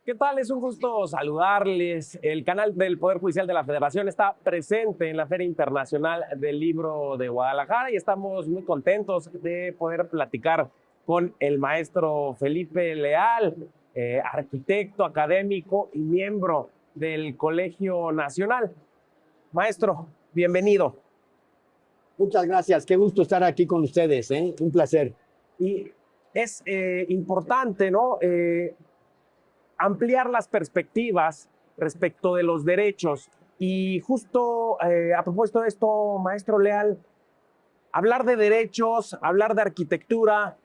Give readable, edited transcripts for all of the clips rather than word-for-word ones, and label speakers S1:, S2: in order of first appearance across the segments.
S1: ¿Qué tal? Es un gusto saludarles. El canal del Poder Judicial de la Federación está presente en la Feria Internacional del Libro de Guadalajara y estamos muy contentos de poder platicar con el maestro Felipe Leal, arquitecto, académico y miembro del Colegio Nacional. Maestro, bienvenido.
S2: Muchas gracias, qué gusto estar aquí con ustedes, un placer.
S1: Y es importante, ¿no? Ampliar las perspectivas respecto de los derechos. Y justo a propósito de esto, maestro Leal, hablar de derechos, hablar de arquitectura,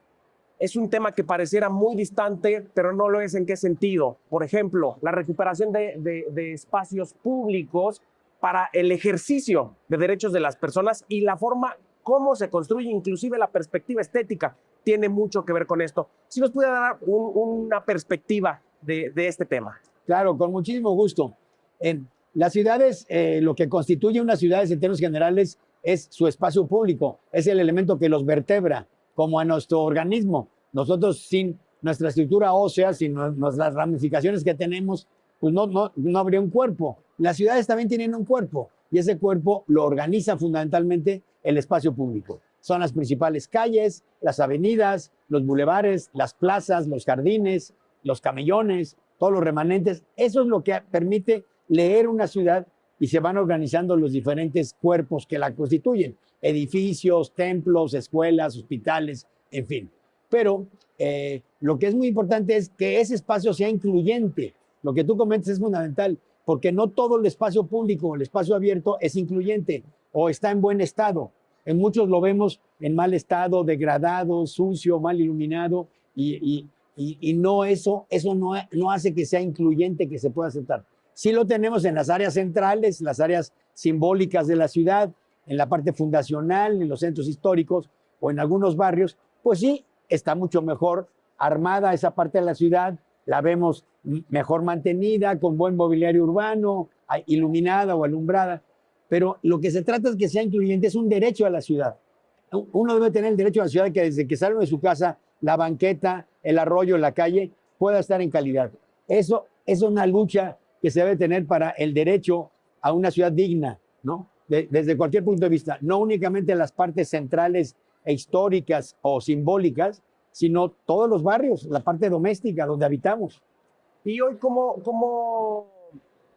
S1: es un tema que pareciera muy distante, pero no lo es. ¿En qué sentido? Por ejemplo, la recuperación de espacios públicos para el ejercicio de derechos de las personas y la forma cómo se construye, inclusive la perspectiva estética, tiene mucho que ver con esto. Si nos pudiera dar una perspectiva de este tema.
S2: Claro, con muchísimo gusto. En las ciudades, lo que constituye unas ciudades en términos generales es su espacio público, es el elemento que los vertebra, como a nuestro organismo. Nosotros sin nuestra estructura ósea, sin las ramificaciones que tenemos, pues no habría un cuerpo. Las ciudades también tienen un cuerpo y ese cuerpo lo organiza fundamentalmente el espacio público. Son las principales calles, las avenidas, los bulevares, las plazas, los jardines, los camellones, todos los remanentes. Eso es lo que permite leer una ciudad y se van organizando los diferentes cuerpos que la constituyen. Edificios, templos, escuelas, hospitales, en fin. Pero lo que es muy importante es que ese espacio sea incluyente. Lo que tú comentas es fundamental, porque no todo el espacio público, el espacio abierto es incluyente o está en buen estado. En muchos lo vemos en mal estado, degradado, sucio, mal iluminado y no eso no hace que sea incluyente, que se pueda aceptar. Sí lo tenemos en las áreas centrales, las áreas simbólicas de la ciudad, en la parte fundacional, en los centros históricos o en algunos barrios, pues sí, está mucho mejor armada esa parte de la ciudad, la vemos mejor mantenida, con buen mobiliario urbano, iluminada o alumbrada, pero lo que se trata es que sea incluyente, es un derecho a la ciudad. Uno debe tener el derecho a la ciudad que desde que sale de su casa, la banqueta, el arroyo, la calle, pueda estar en calidad. Eso es una lucha que se debe tener para el derecho a una ciudad digna, ¿no? Desde cualquier punto de vista, no únicamente en las partes centrales e históricas o simbólicas, sino todos los barrios, la parte doméstica donde habitamos.
S1: Y hoy, ¿cómo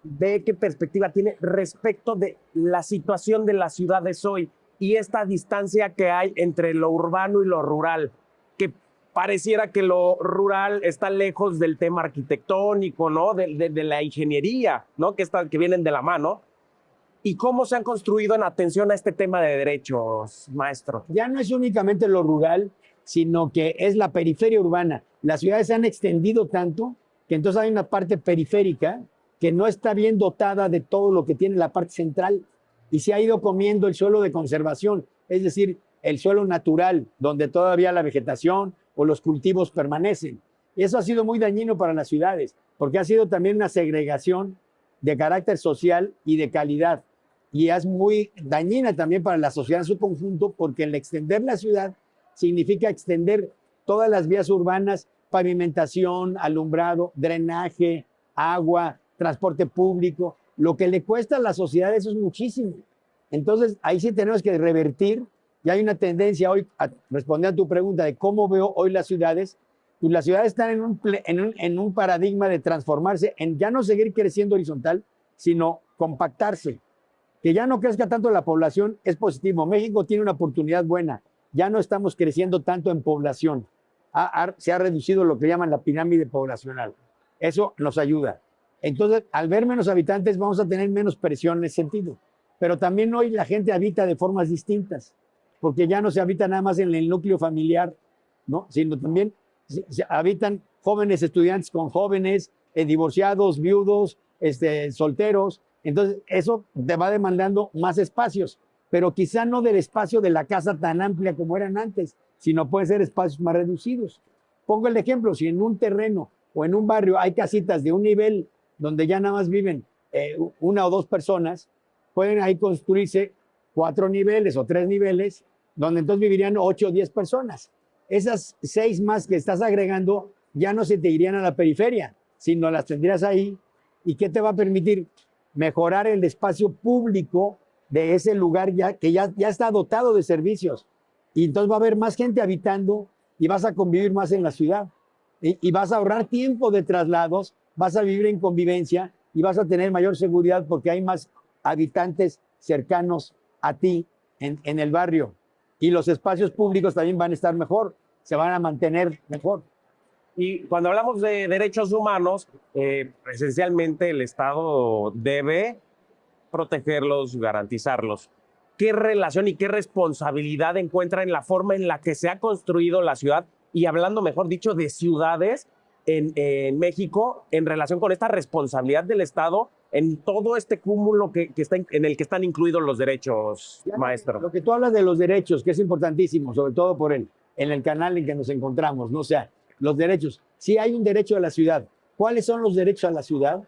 S1: ve, qué perspectiva tiene respecto de la situación de las ciudades hoy y esta distancia que hay entre lo urbano y lo rural? Que pareciera que lo rural está lejos del tema arquitectónico, ¿no? De la ingeniería, ¿no? Que vienen de la mano. ¿Y cómo se han construido en atención a este tema de derechos, maestro?
S2: Ya no es únicamente lo rural, sino que es la periferia urbana. Las ciudades se han extendido tanto que entonces hay una parte periférica que no está bien dotada de todo lo que tiene la parte central y se ha ido comiendo el suelo de conservación, es decir, el suelo natural, donde todavía la vegetación o los cultivos permanecen. Y eso ha sido muy dañino para las ciudades, porque ha sido también una segregación de carácter social y de calidad. Y es muy dañina también para la sociedad en su conjunto, porque el extender la ciudad significa extender todas las vías urbanas, pavimentación, alumbrado, drenaje, agua, transporte público. Lo que le cuesta a la sociedad eso es muchísimo. Entonces, ahí sí tenemos que revertir. Y hay una tendencia hoy, a responder a tu pregunta de cómo veo hoy las ciudades, pues las ciudades están en un paradigma de transformarse, en ya no seguir creciendo horizontal, sino compactarse. Que ya no crezca tanto la población es positivo. México tiene una oportunidad buena. Ya no estamos creciendo tanto en población. Se ha reducido lo que llaman la pirámide poblacional. Eso nos ayuda. Entonces, al ver menos habitantes, vamos a tener menos presión en ese sentido. Pero también hoy la gente habita de formas distintas, porque ya no se habita nada más en el núcleo familiar, ¿no? Sino también se habitan jóvenes estudiantes con jóvenes, divorciados, viudos, solteros. Entonces, eso te va demandando más espacios, pero quizá no del espacio de la casa tan amplia como eran antes, sino puede ser espacios más reducidos. Pongo el ejemplo, si en un terreno o en un barrio hay casitas de un nivel donde ya nada más viven una o dos personas, pueden ahí construirse 4 niveles o 3 niveles, donde entonces vivirían 8 o 10 personas. Esas 6 más que estás agregando ya no se te irían a la periferia, sino las tendrías ahí. ¿Y qué te va a permitir? Mejorar el espacio público de ese lugar que ya está dotado de servicios. Y entonces va a haber más gente habitando y vas a convivir más en la ciudad. Y vas a ahorrar tiempo de traslados, vas a vivir en convivencia y vas a tener mayor seguridad porque hay más habitantes cercanos a ti en el barrio. Y los espacios públicos también van a estar mejor, se van a mantener mejor.
S1: Y cuando hablamos de derechos humanos, esencialmente el Estado debe protegerlos, garantizarlos. ¿Qué relación y qué responsabilidad encuentra en la forma en la que se ha construido la ciudad? Y hablando, mejor dicho, de ciudades en México en relación con esta responsabilidad del Estado en todo este cúmulo en el que están incluidos los derechos, maestro.
S2: Lo que tú hablas de los derechos, que es importantísimo, sobre todo en el canal en que nos encontramos, ¿no? O sea, los derechos. Sí hay un derecho a la ciudad. ¿Cuáles son los derechos a la ciudad?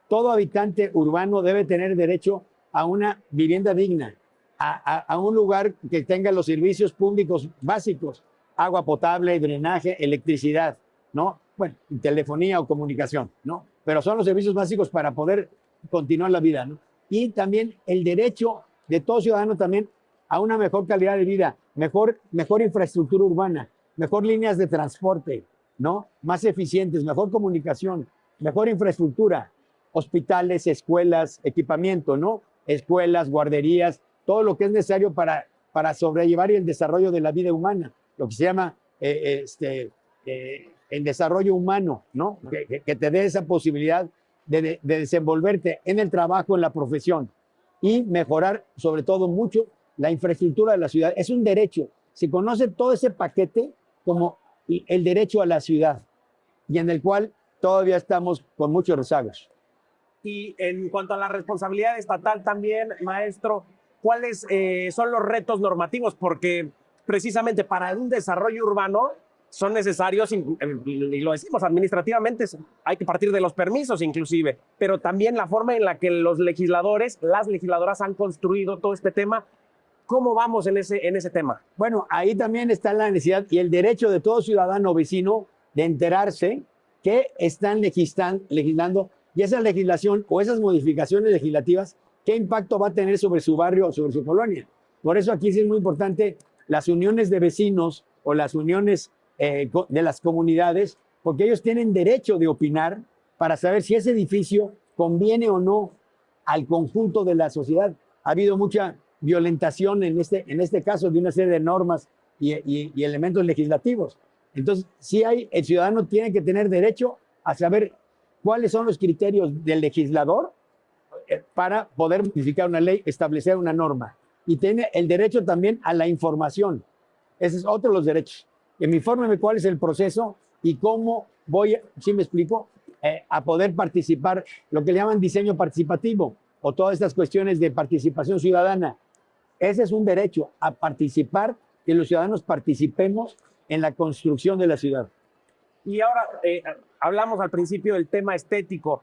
S2: Todo habitante urbano debe tener derecho a una vivienda digna, a un lugar que tenga los servicios públicos básicos, agua potable, drenaje, electricidad, ¿no? Bueno, telefonía o comunicación, ¿no? Pero son los servicios básicos para poder continuar la vida, ¿no? Y también el derecho de todo ciudadano también a una mejor calidad de vida, mejor infraestructura urbana, mejor líneas de transporte, ¿no? Más eficientes, mejor comunicación, mejor infraestructura, hospitales, escuelas, equipamiento, ¿no? Escuelas, guarderías, todo lo que es necesario para sobrellevar el desarrollo de la vida humana, lo que se llama el desarrollo humano, ¿no? Que te dé esa posibilidad de desenvolverte en el trabajo, en la profesión y mejorar sobre todo mucho la infraestructura de la ciudad. Es un derecho. Se conoce todo ese paquete como el derecho a la ciudad y en el cual todavía estamos con muchos rezagos.
S1: Y en cuanto a la responsabilidad estatal también, maestro, ¿cuáles son los retos normativos? Porque precisamente para un desarrollo urbano son necesarios, y lo decimos administrativamente, hay que partir de los permisos inclusive, pero también la forma en la que los legisladores, las legisladoras han construido todo este tema. ¿Cómo vamos en ese tema?
S2: Bueno, ahí también está la necesidad y el derecho de todo ciudadano vecino de enterarse que están legislando y esa legislación o esas modificaciones legislativas, ¿qué impacto va a tener sobre su barrio o sobre su colonia? Por eso aquí sí es muy importante las uniones de vecinos o las uniones de las comunidades, porque ellos tienen derecho de opinar para saber si ese edificio conviene o no al conjunto de la sociedad. Ha habido mucha violentación en este caso de una serie de normas y elementos legislativos. Entonces, sí el ciudadano tiene que tener derecho a saber cuáles son los criterios del legislador para poder modificar una ley, establecer una norma. Y tiene el derecho también a la información. Ese es otro de los derechos. Que me informe cuál es el proceso y cómo voy, ¿sí me explico? A poder participar, lo que le llaman diseño participativo o todas estas cuestiones de participación ciudadana. Ese es un derecho, a participar, que los ciudadanos participemos en la construcción de la ciudad.
S1: Y ahora hablamos al principio del tema estético.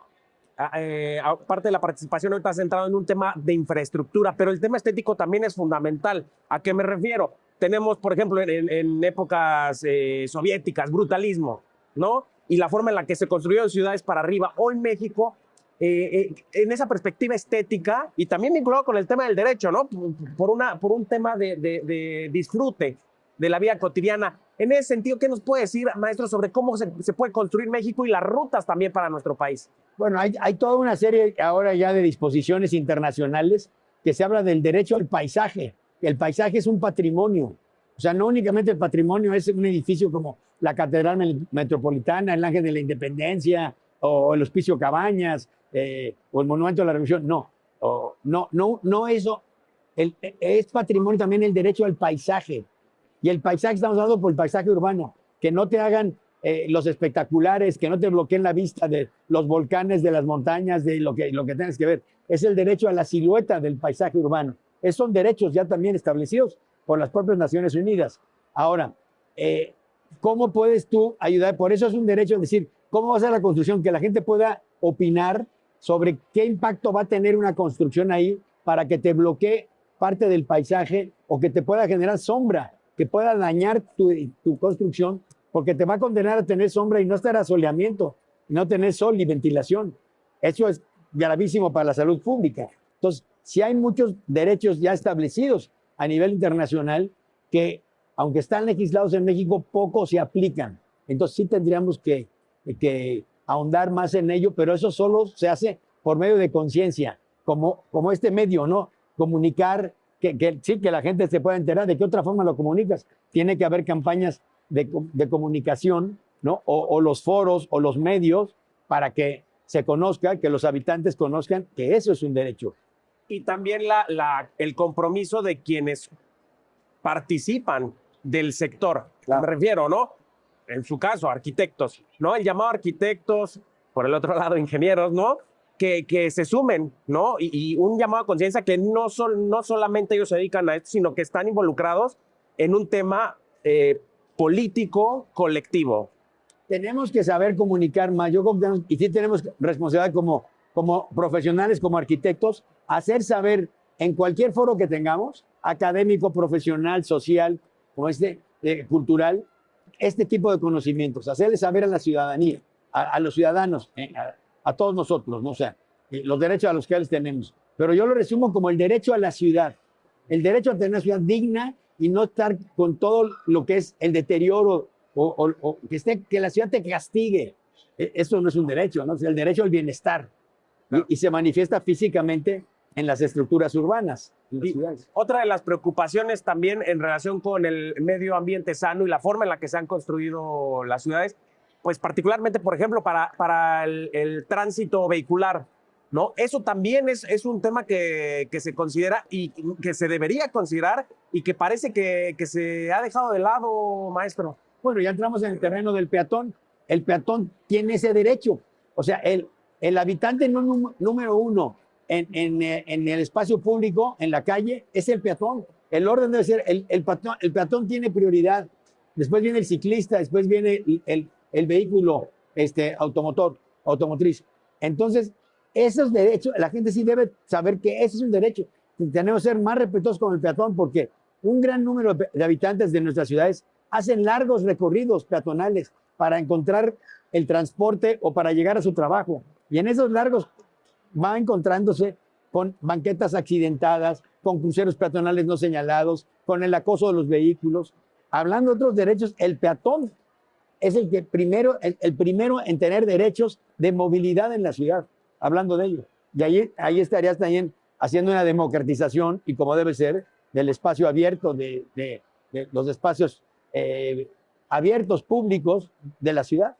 S1: Aparte de la participación, ahorita has centrado en un tema de infraestructura, pero el tema estético también es fundamental. ¿A qué me refiero? Tenemos, por ejemplo, en épocas soviéticas, brutalismo, ¿no? Y la forma en la que se construyeron ciudades para arriba. Hoy México, en esa perspectiva estética, y también vinculado con el tema del derecho, ¿no? Por un tema de disfrute de la vida cotidiana. En ese sentido, ¿qué nos puede decir, maestro, sobre cómo se puede construir México y las rutas también para nuestro país?
S2: Bueno, hay toda una serie ahora ya de disposiciones internacionales que se habla del derecho al paisaje. El paisaje es un patrimonio. O sea, no únicamente el patrimonio es un edificio como la Catedral Metropolitana, el Ángel de la Independencia o el Hospicio Cabañas o el Monumento a la Revolución. No eso. Es patrimonio también el derecho al paisaje. Y el paisaje estamos hablando por el paisaje urbano, que no te hagan los espectaculares, que no te bloqueen la vista de los volcanes, de las montañas, de lo que tengas que ver. Es el derecho a la silueta del paisaje urbano. Esos son derechos ya también establecidos por las propias Naciones Unidas. Ahora, ¿cómo puedes tú ayudar? Por eso es un derecho decir, ¿cómo va a ser la construcción? Que la gente pueda opinar sobre qué impacto va a tener una construcción ahí para que te bloquee parte del paisaje o que te pueda generar sombra, que pueda dañar tu construcción, porque te va a condenar a tener sombra y no estar asoleamiento. no tener sol y ventilación. Eso es gravísimo para la salud pública. Entonces, si hay muchos derechos ya establecidos a nivel internacional que, aunque están legislados en México, poco se aplican. Entonces, sí tendríamos que ahondar más en ello, pero eso solo se hace por medio de conciencia, como este medio, ¿no? Comunicar, sí, que la gente se pueda enterar. ¿De qué otra forma lo comunicas? Tiene que haber campañas de comunicación, ¿no? O los foros o los medios para que se conozca, que los habitantes conozcan que eso es un derecho.
S1: Y también el compromiso de quienes participan del sector.
S2: Claro.
S1: Me refiero, ¿no? En su caso, arquitectos, ¿no? El llamado arquitectos, por el otro lado, ingenieros, ¿no? Que se sumen, ¿no? Y un llamado a conciencia que no solamente ellos se dedican a esto, sino que están involucrados en un tema político colectivo.
S2: Tenemos que saber comunicar más. Yo creo que y sí tenemos responsabilidad como profesionales, como arquitectos, hacer saber en cualquier foro que tengamos, académico, profesional, social, como cultural, este tipo de conocimientos, hacerles saber a la ciudadanía, a los ciudadanos, a todos nosotros, ¿no? O sea, los derechos a los que les tenemos. Pero yo lo resumo como el derecho a la ciudad, el derecho a tener una ciudad digna y no estar con todo lo que es el deterioro o que la ciudad te castigue. Eso no es un derecho, ¿no? Es el derecho al bienestar. Y se manifiesta físicamente en las estructuras urbanas. En las ciudades.
S1: Otra de las preocupaciones también en relación con el medio ambiente sano y la forma en la que se han construido las ciudades, pues particularmente, por ejemplo, para el tránsito vehicular, ¿no? Eso también es un tema que se considera y que se debería considerar y que parece que se ha dejado de lado, maestro.
S2: Bueno, ya entramos en el terreno del peatón. El peatón tiene ese derecho. O sea, el habitante número uno en el espacio público, en la calle, es el peatón. El orden debe ser, el peatón tiene prioridad. Después viene el ciclista, después viene el vehículo automotriz. Entonces, esos derechos, la gente sí debe saber que ese es un derecho. Tenemos que ser más respetuosos con el peatón porque un gran número de habitantes de nuestras ciudades hacen largos recorridos peatonales para encontrar el transporte o para llegar a su trabajo. Y en esos largos va encontrándose con banquetas accidentadas, con cruceros peatonales no señalados, con el acoso de los vehículos. Hablando de otros derechos, el peatón es el primero en tener derechos de movilidad en la ciudad, hablando de ello. Y ahí estarías también haciendo una democratización, y como debe ser, del espacio abierto, de los espacios abiertos públicos de la ciudad.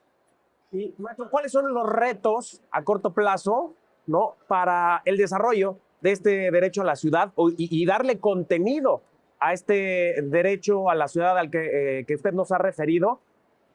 S1: Y, maestro, ¿cuáles son los retos a corto plazo, ¿no?, para el desarrollo de este derecho a la ciudad y darle contenido a este derecho a la ciudad al que usted nos ha referido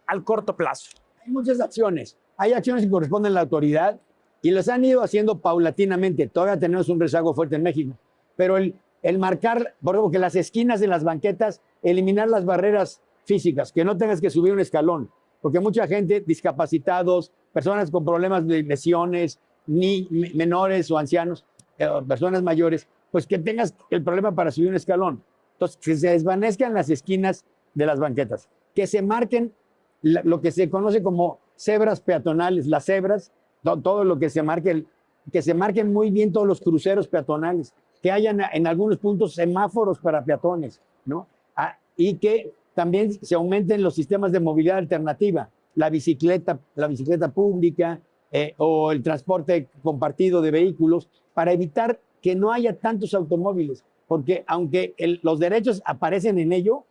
S1: al corto plazo?
S2: Hay muchas acciones. Hay acciones que corresponden a la autoridad y las han ido haciendo paulatinamente. Todavía tenemos un rezago fuerte en México. Pero el marcar, por ejemplo, que las esquinas de las banquetas, eliminar las barreras físicas, que no tengas que subir un escalón. Porque mucha gente, discapacitados, personas con problemas de lesiones, ni menores o ancianos, personas mayores, pues que tengas el problema para subir un escalón. Entonces, que se desvanezcan las esquinas de las banquetas, que se marquen lo que se conoce como cebras peatonales, las cebras, todo lo que se marque, que se marquen muy bien todos los cruceros peatonales, que hayan en algunos puntos semáforos para peatones, ¿no? Y que también se aumenten los sistemas de movilidad alternativa, la bicicleta pública o el transporte compartido de vehículos, para evitar que no haya tantos automóviles, porque aunque los derechos aparecen en ello,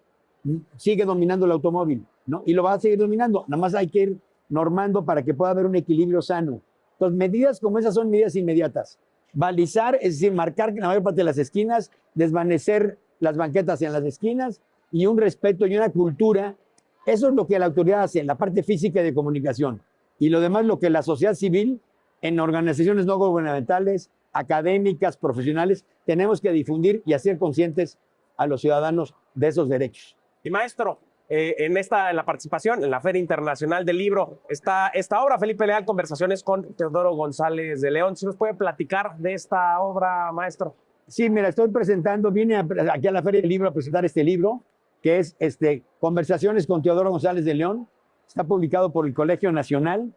S2: sigue dominando el automóvil, ¿no? Y lo va a seguir dominando, nada más hay que ir normando para que pueda haber un equilibrio sano. Entonces, medidas como esas son medidas inmediatas. Balizar, es decir, marcar la mayor parte de las esquinas, desvanecer las banquetas en las esquinas, y un respeto y una cultura. Eso es lo que la autoridad hace en la parte física y de comunicación. Y lo demás, lo que la sociedad civil, en organizaciones no gubernamentales, académicas, profesionales, tenemos que difundir y hacer conscientes a los ciudadanos de esos derechos.
S1: Y maestro, en la participación en la Feria Internacional del Libro está esta obra, Felipe Leal, Conversaciones con Teodoro González de León. ¿Sí nos puede platicar de esta obra, maestro?
S2: Sí, mira, estoy presentando, vine aquí a la Feria del Libro a presentar este libro, que es Conversaciones con Teodoro González de León. Está publicado por el Colegio Nacional.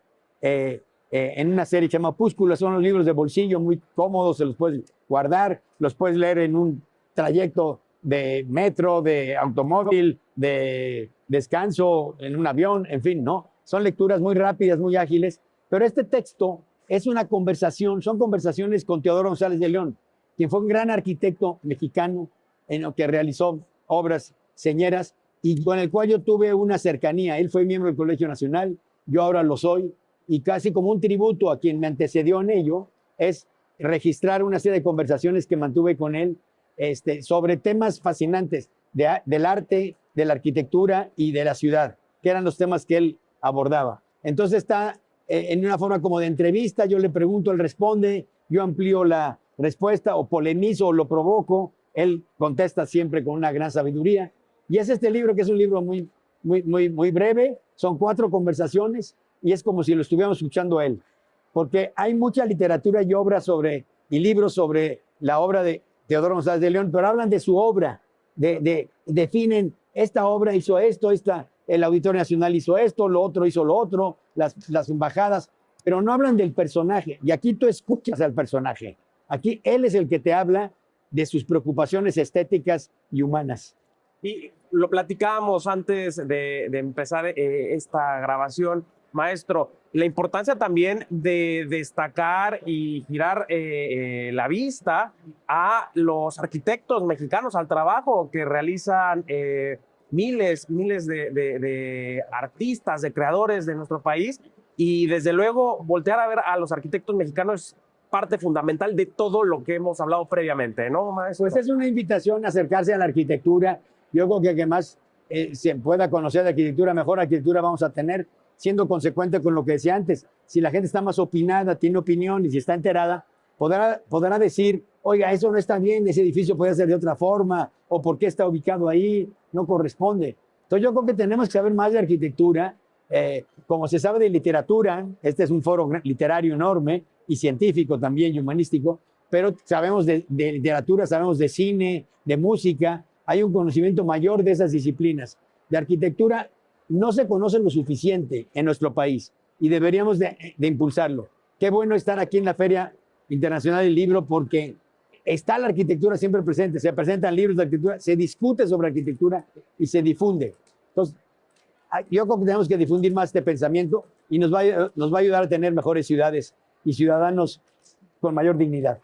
S2: en una serie que se llama Opúsculo. Son los libros de bolsillo muy cómodos, se los puedes guardar, los puedes leer en un trayecto de metro, de automóvil, de descanso, en un avión, en fin, ¿no? Son lecturas muy rápidas, muy ágiles, pero este texto es una conversación, son conversaciones con Teodoro González de León, quien fue un gran arquitecto mexicano en lo que realizó obras señeras y con el cual yo tuve una cercanía. Él fue miembro del Colegio Nacional, yo ahora lo soy, y casi como un tributo a quien me antecedió en ello, es registrar una serie de conversaciones que mantuve con él sobre temas fascinantes del arte, de la arquitectura y de la ciudad, que eran los temas que él abordaba. Entonces está en una forma como de entrevista, yo le pregunto, él responde, yo amplío la respuesta o polemizo o lo provoco, él contesta siempre con una gran sabiduría. Y es este libro que es un libro muy breve, son 4 conversaciones y es como si lo estuviéramos escuchando a él, porque hay mucha literatura y obras y libros sobre la obra de Teodoro González de León, pero hablan de su obra, definen, esta obra hizo esto, el Auditorio Nacional hizo esto, lo otro hizo lo otro, las embajadas, pero no hablan del personaje. Y aquí tú escuchas al personaje. Aquí él es el que te habla de sus preocupaciones estéticas y humanas.
S1: Y lo platicábamos antes de empezar esta grabación, maestro, la importancia también de destacar y girar la vista a los arquitectos mexicanos, al trabajo que realizan miles de artistas, de creadores de nuestro país, y desde luego voltear a ver a los arquitectos mexicanos es parte fundamental de todo lo que hemos hablado previamente, ¿no, maestro?
S2: Pues es una invitación a acercarse a la arquitectura. Yo creo que más se pueda conocer de arquitectura, mejor arquitectura vamos a tener, siendo consecuente con lo que decía antes. Si la gente está más opinada, tiene opinión y si está enterada, podrá decir, oiga, eso no está bien, ese edificio puede ser de otra forma, o por qué está ubicado ahí, no corresponde. Entonces yo creo que tenemos que saber más de arquitectura. Como se sabe de literatura, este es un foro literario enorme y científico también y humanístico, pero sabemos de literatura, sabemos de cine, de música, hay un conocimiento mayor de esas disciplinas. De arquitectura no se conoce lo suficiente en nuestro país y deberíamos de impulsarlo. Qué bueno estar aquí en la Feria Internacional del Libro porque está la arquitectura siempre presente, se presentan libros de arquitectura, se discute sobre arquitectura y se difunde. Entonces, yo creo que tenemos que difundir más este pensamiento y nos va a ayudar a tener mejores ciudades y ciudadanos con mayor dignidad.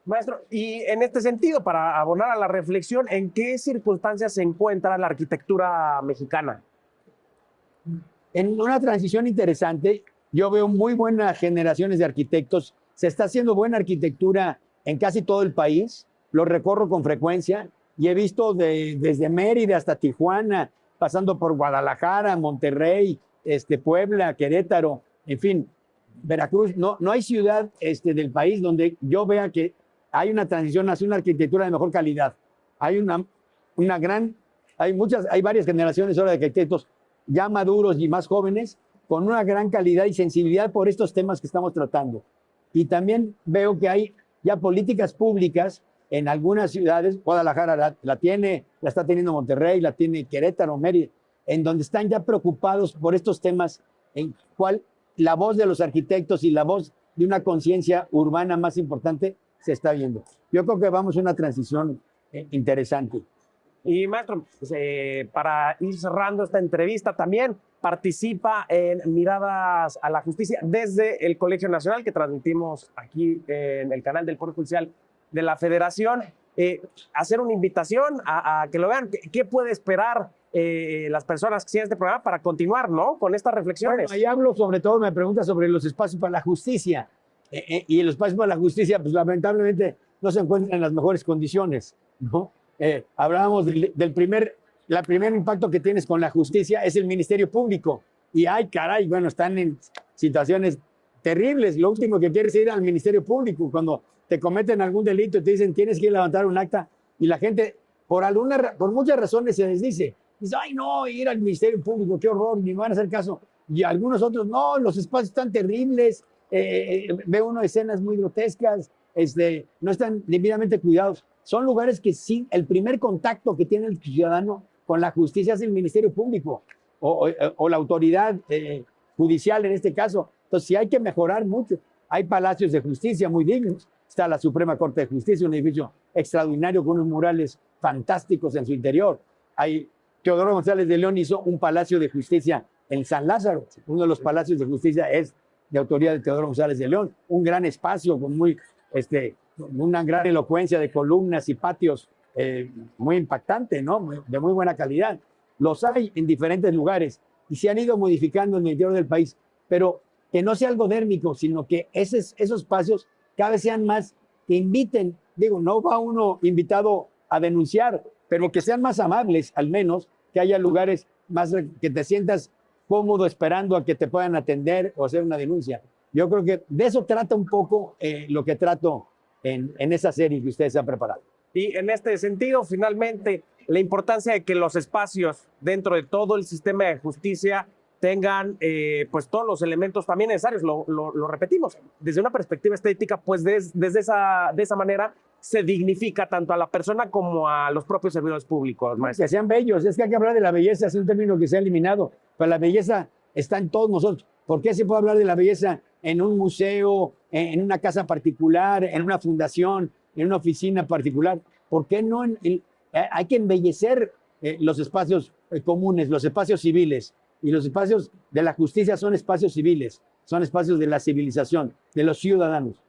S1: Maestro, y en este sentido, para abonar a la reflexión, ¿en qué circunstancias se encuentra la arquitectura mexicana?
S2: En una transición interesante, yo veo muy buenas generaciones de arquitectos, se está haciendo buena arquitectura en casi todo el país, lo recorro con frecuencia y he visto desde Mérida hasta Tijuana, pasando por Guadalajara, Monterrey, Puebla, Querétaro, en fin, Veracruz. No hay ciudad del país donde yo vea que hay una transición hacia una arquitectura de mejor calidad. Hay hay varias generaciones ahora de arquitectos ya maduros y más jóvenes con una gran calidad y sensibilidad por estos temas que estamos tratando. Y también veo que hay ya políticas públicas en algunas ciudades, Guadalajara la está teniendo Monterrey, la tiene Querétaro, Mérida, en donde están ya preocupados por estos temas, en cual la voz de los arquitectos y la voz de una conciencia urbana más importante se está viendo. Yo creo que vamos a una transición interesante.
S1: Y maestro, para ir cerrando esta entrevista, también participa en Miradas a la Justicia desde el Colegio Nacional, que transmitimos aquí en el canal del Poder Judicial de la Federación. Hacer una invitación a que lo vean. ¿Qué puede esperar las personas que siguen este programa para continuar, ¿no?, con estas reflexiones?
S2: Bueno, ahí hablo sobre todo, me pregunta sobre los espacios para la justicia. Y los espacios para la justicia, pues lamentablemente no se encuentran en las mejores condiciones, ¿no? Hablábamos del primer impacto que tienes con la justicia es el Ministerio Público. Y ay, caray, bueno, están en situaciones terribles. Lo último que quieres es ir al Ministerio Público. Cuando te cometen algún delito y te dicen tienes que ir a levantar un acta y la gente, por muchas razones, se desdice. Dice, ay, no, ir al Ministerio Público, qué horror, ni me van a hacer caso. Y algunos otros, no, los espacios están terribles, ve uno escenas muy grotescas, no están debidamente cuidados. Son lugares que sí, el primer contacto que tiene el ciudadano con la justicia es el Ministerio Público o la autoridad judicial en este caso. Entonces, sí hay que mejorar mucho. Hay palacios de justicia muy dignos. Está la Suprema Corte de Justicia, un edificio extraordinario con unos murales fantásticos en su interior. Teodoro González de León hizo un palacio de justicia en San Lázaro. Uno de los palacios de justicia es de autoría de Teodoro González de León. Un gran espacio con una gran elocuencia de columnas y patios muy impactante, ¿no? De muy buena calidad. Los hay en diferentes lugares y se han ido modificando en el interior del país, pero que no sea algo dérmico, sino que esos espacios cada vez sean más, que inviten, digo, no va uno invitado a denunciar, pero que sean más amables, al menos, que haya lugares más que te sientas cómodo esperando a que te puedan atender o hacer una denuncia. Yo creo que de eso trata un poco lo que trato en esa serie que ustedes han preparado.
S1: Y en este sentido, finalmente, la importancia de que los espacios dentro de todo el sistema de justicia tengan pues todos los elementos también necesarios, lo repetimos, desde una perspectiva estética, pues de esa manera se dignifica tanto a la persona como a los propios servidores públicos, maestro.
S2: Que sean bellos, es que hay que hablar de la belleza, es un término que se ha eliminado, pero la belleza está en todos nosotros. ¿Por qué se puede hablar de la belleza en un museo, en una casa particular, en una fundación, en una oficina particular? ¿Por qué no hay que embellecer los espacios comunes, los espacios civiles? Y los espacios de la justicia son espacios civiles, son espacios de la civilización, de los ciudadanos.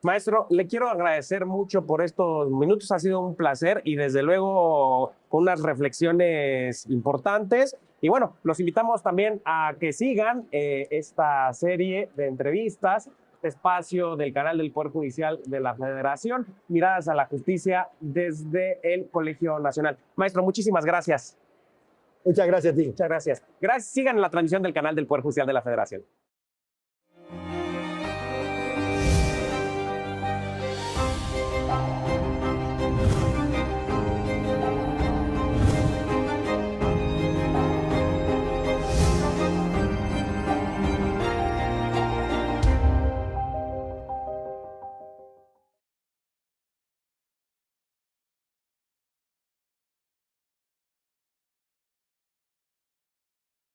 S1: Maestro, le quiero agradecer mucho por estos minutos, ha sido un placer y desde luego con unas reflexiones importantes. Y bueno, los invitamos también a que sigan esta serie de entrevistas, este espacio del canal del Poder Judicial de la Federación, Miradas a la Justicia desde el Colegio Nacional. Maestro, muchísimas gracias.
S2: Muchas gracias a ti.
S1: Muchas gracias. Sigan la transmisión del canal del Poder Judicial de la Federación.